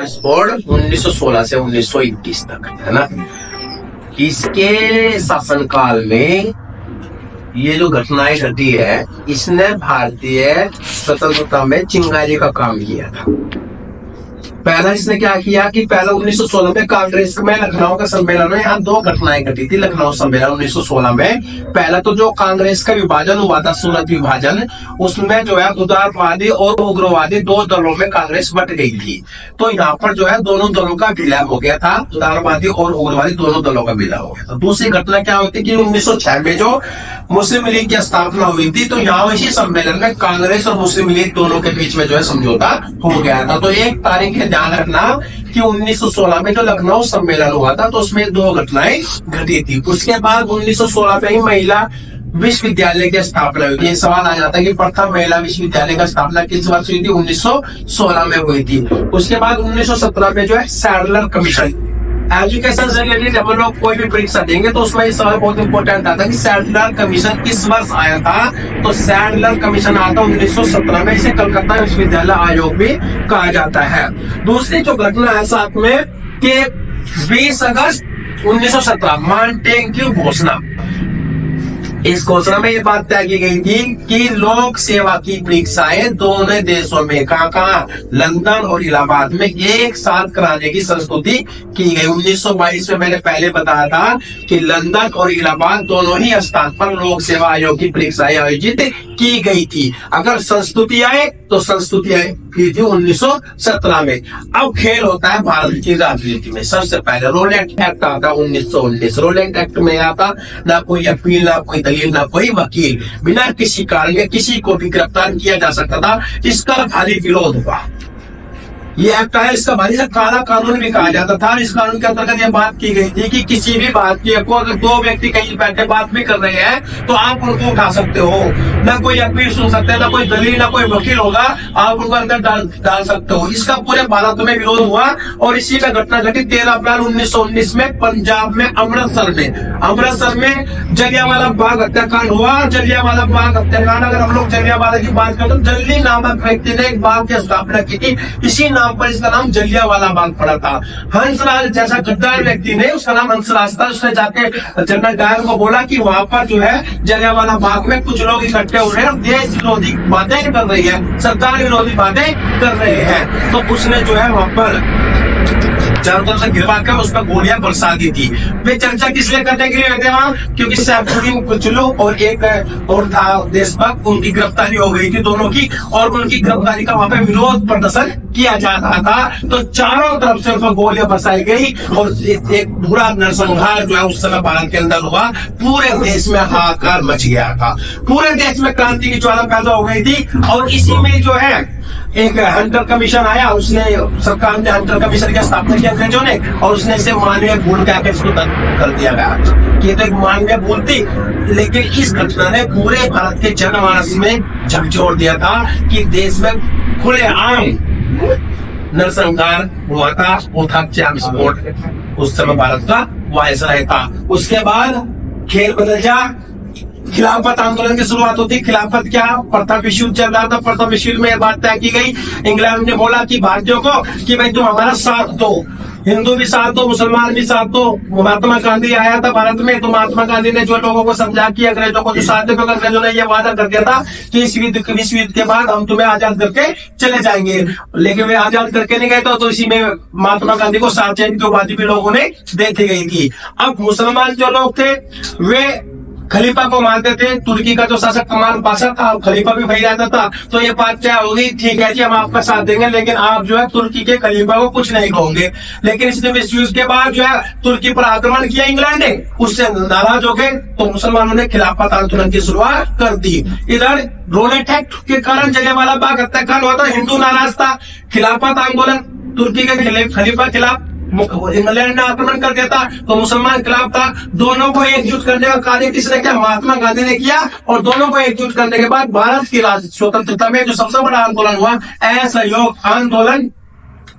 Board 1916 से 1921 तक है ना। इसके शासनकाल में ये जो घटनाएं घटी है, इसने भारतीय स्वतंत्रता में चिंगारी का काम किया था। पहला इसने क्या किया कि पहला 1916 में कांग्रेस में लखनऊ का सम्मेलन में यहाँ दो घटनाएं घटी थी। लखनऊ सम्मेलन 1916 में पहला तो जो कांग्रेस का विभाजन हुआ था, सूरत विभाजन, उसमें जो है उदारवादी और उग्रवादी दो दलों में कांग्रेस बट गई थी। तो यहाँ पर जो है दोनों दलों का विलय हो गया था, उदारवादी और उग्रवादी दोनों दलों का विलय हो गया था। दूसरी घटना क्या होती कि 1906 में जो मुस्लिम लीग की स्थापना हुई थी, तो यहाँ इसी सम्मेलन में कांग्रेस और मुस्लिम लीग दोनों के बीच में जो है समझौता हो गया था। तो एक तारीख है ध्यान रखना कि 1916 में जो लखनऊ सम्मेलन हुआ था, तो उसमें दो घटनाएं घटी थी। उसके बाद 1916 में ही महिला विश्वविद्यालय की स्थापना हुई थी। ये सवाल आ जाता है कि प्रथम महिला विश्वविद्यालय का स्थापना किस वर्ष हुई थी? 1916 में हुई थी। उसके बाद 1917 में जो है सैडलर कमीशन, एजुकेशन से रिलेटेड जब लोग कोई भी परीक्षा देंगे तो उसमें ये सवाल बहुत इंपॉर्टेंट आता है कि सैडलर कमीशन किस वर्ष आया था? तो सैडलर कमीशन आया था 1917 में। इसे कलकत्ता विश्वविद्यालय आयोग भी कहा जाता है। दूसरी जो घटना है साथ में कि 20 अगस्त 1917 मॉन्टेग्यू घोषणा, इस घोषणा में ये बात तय की गई थी कि लोक सेवा की परीक्षाएं दोनों देशों में कहाँ लंदन और इलाहाबाद में एक साथ कराने की संस्तुति की गई। 1922 में मैंने पहले बताया था कि लंदन और इलाहाबाद दोनों ही स्थान पर लोक सेवा आयोग की परीक्षाएं आयोजित की गई थी। अगर संस्तुति आए तो संस्तुति की थी 1917 में। अब खेल होता है भारत की राजनीति में। सबसे पहले रोलेट एक्ट आता है 1919। रोलेट एक्ट में आता ना कोई अपील, ना कोई दलील, ना कोई वकील, बिना किसी कारण के किसी को भी गिरफ्तार किया जा सकता था। इसका भारी विरोध हुआ। ये एक्ट है, इसका भारी सा काला कानून भी कहा जाता था। इस कानून के अंतर्गत ये बात की गई थी कि किसी भी बात की को अगर दो व्यक्ति कहीं बैठे बात भी कर रहे हैं तो आप उनको उठा सकते हो, ना कोई अपील सुन सकते हैं, ना कोई दलील, ना कोई वकील होगा, आप उनको अंदर डाल सकते हो। इसका पूरे भारत में विरोध हुआ और इसी का घटना घटी 13 अप्रैल 1919 में पंजाब में अमृतसर में जलियांवाला बाग हत्याकांड हुआ। जलियांवाला बाग हत्याकांड, अगर हम लोग जलियांवाला की बात करें तो जल्दी नामक व्यक्ति ने एक बाग की स्थापना की थी। इसी नाम पर इसका नाम जलियांवाला बाग पड़ा था। हंसराज जैसा गद्दार व्यक्ति ने, उसका नाम हंसराज था, उसने जाके जनरल डायर को बोला कि वहां पर जो है जलियांवाला बाग में कुछ लोग इकट्ठे हो रहे हैं, देश विरोधी बातें कर रही है, सरकार विरोधी बातें कर रहे हैं। तो उसने जो है वहां पर चारों तरफ से गिरवा कर उस पर गोलियां बरसा दी थी। वे चर्चा किस लिए करने के लिए गए थे वहां? क्योंकि सैफुद्दीन कुचलू और एक और था देशभक्त, उनकी गिरफ्तारी हो गई थी दोनों की, और उनकी गिरफ्तारी का वहां पे विरोध प्रदर्शन किया जा रहा था। तो चारों तरफ से उन पर गोलियां बरसाई गई और एक पूरा नरसंहार जो है उस समय भारत के अंदर हुआ। पूरे देश में हाहाकार मच गया था, पूरे देश में क्रांति की ज्वाला पैदा हो गई थी। और इसी में जो है एक हंटर कमीशन आया, उसने सरकार ने हंटर कमीशन की स्थापना की अंग्रेजों ने, और उसने इसे मानवीय भूल कहकर इसको कर दिया गया कि ये तो एक मानवीय भूल थी। लेकिन इस घटना ने पूरे भारत के जनमानस में झकझोर दिया था कि देश में खुलेआम नरसंहार हुआ था। वो था जेम्स बॉन्ड, उस समय भारत का वायसराय था। उसके बाद खेल बदल जा, खिलाफत आंदोलन की शुरुआत होती। खिलाफत क्या? प्रथम विश्व युद्ध चल रहा था। प्रथम विश्व युद्ध में यह बात तय की गई, इंग्लैंड ने बोला कि भारतीयों को कि भाई तुम हमारा साथ दो, हिंदू भी साथ दो, मुसलमान भी साथ दो। महात्मा गांधी आया था भारत में, तो महात्मा गांधी ने जो लोगों को समझा कि अंग्रेजों को जो साथ दे, क्योंकि अंग्रेजों ने यह वादा कर दिया था कि इस विश्व युद्ध के बाद हम तुम्हें आजाद करके चले जाएंगे। लेकिन वे आजाद करके नहीं गए, तो इसी में महात्मा गांधी को साथ चाहिए, जो बात भी लोगों ने देखी गई थी। अब मुसलमान जो लोग थे वे खलीफा को मानते थे। तुर्की का जो शासक कमाल पाशा था, खलीफा भी वही रहता था। तो ये बात क्या होगी, ठीक है जी हम आपका साथ देंगे, लेकिन आप जो है तुर्की के खलीफा को कुछ नहीं कहोगे। लेकिन इसने विश्व युद्ध के बाद जो है तुर्की पर आक्रमण किया इंग्लैंड ने, उससे नाराज हो गए, तो मुसलमानों ने खिलाफत आंदोलन की शुरुआत कर दी। इधर रोलेट एक्ट के कारण जलियांवाला बाग हत्याकांड हुआ था, हिंदू नाराज था। खिलाफत आंदोलन, तुर्की के खलीफा खिलाफ इंग्लैंड ने आक्रमण कर दिया था, तो मुसलमान खिलाफ था। दोनों को एकजुट करने का कार्य किसने किया? महात्मा गांधी ने किया। और दोनों को एकजुट करने के बाद भारत की स्वतंत्रता में जो सबसे बड़ा आंदोलन हुआ, असहयोग आंदोलन,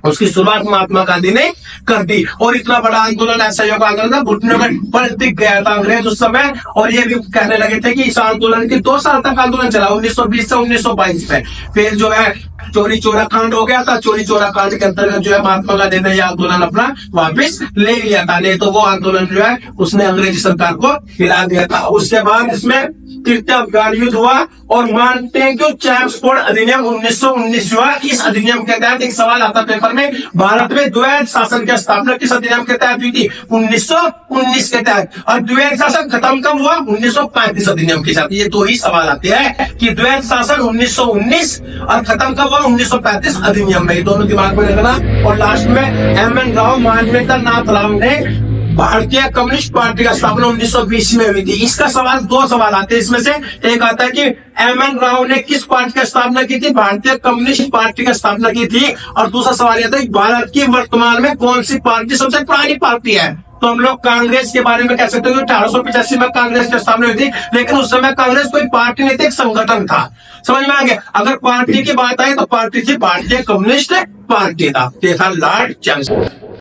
उसकी शुरुआत महात्मा गांधी ने कर दी और इतना बड़ा आंदोलन असहयोग आंदोलन था, घुटनों में पर टिक गया था अंग्रेज उस समय। और ये भी कहने लगे थे कि इस आंदोलन के 2 साल तक आंदोलन चला, 1920 से 1922 में। फिर जो है चोरी चोरा कांड हो गया था, चोरी चोरा कांड के अंतर्गत जो है महात्मा गांधी ने यह आंदोलन अपना वापस ले लिया था, नहीं तो वो आंदोलन जो है उसने अंग्रेजी सरकार को हिला दिया था। उसके बाद इसमें तृतीय अफगान युद्ध हुआ और मार्टिन चैम्सफोर्ड अधिनियम 1919 हुआ। इस अधिनियम के तहत एक सवाल आता पेपर में, भारत में द्वैध शासन की स्थापना किस अधिनियम के तहत हुई थी? 1919 के तहत। और द्वैध शासन खत्म कब हुआ? 1935 अधिनियम के साथ। ये 2 ही सवाल आते हैं कि द्वैध शासन 1919 और खत्म कब हुआ? 1935 अधिनियम में। दोनों दिमाग में रखना। और लास्ट में एम.एन. राव, मानवेंद्र नाथ राव ने भारतीय कम्युनिस्ट पार्टी का स्थापना 1920 में हुई थी। इसका सवाल 2 सवाल आते हैं इसमें से। एक आता है कि एम.एन. राव ने किस पार्टी की स्थापना की थी? भारतीय कम्युनिस्ट पार्टी की स्थापना की थी। और दूसरा सवाल यह था कि भारत की वर्तमान में कौन सी पार्टी सबसे पुरानी पार्टी है? तो हम लोग कांग्रेस के बारे में कह सकते हैं कि 1885 में कांग्रेस की स्थापना हुई थी, लेकिन उस समय कांग्रेस कोई पार्टी नहीं थी, एक संगठन था। समझ में आ गया? अगर पार्टी की बात आई तो पार्टी थी भारतीय कम्युनिस्ट पार्टी था, ये था लॉर्ड चैम्सफोर्ड।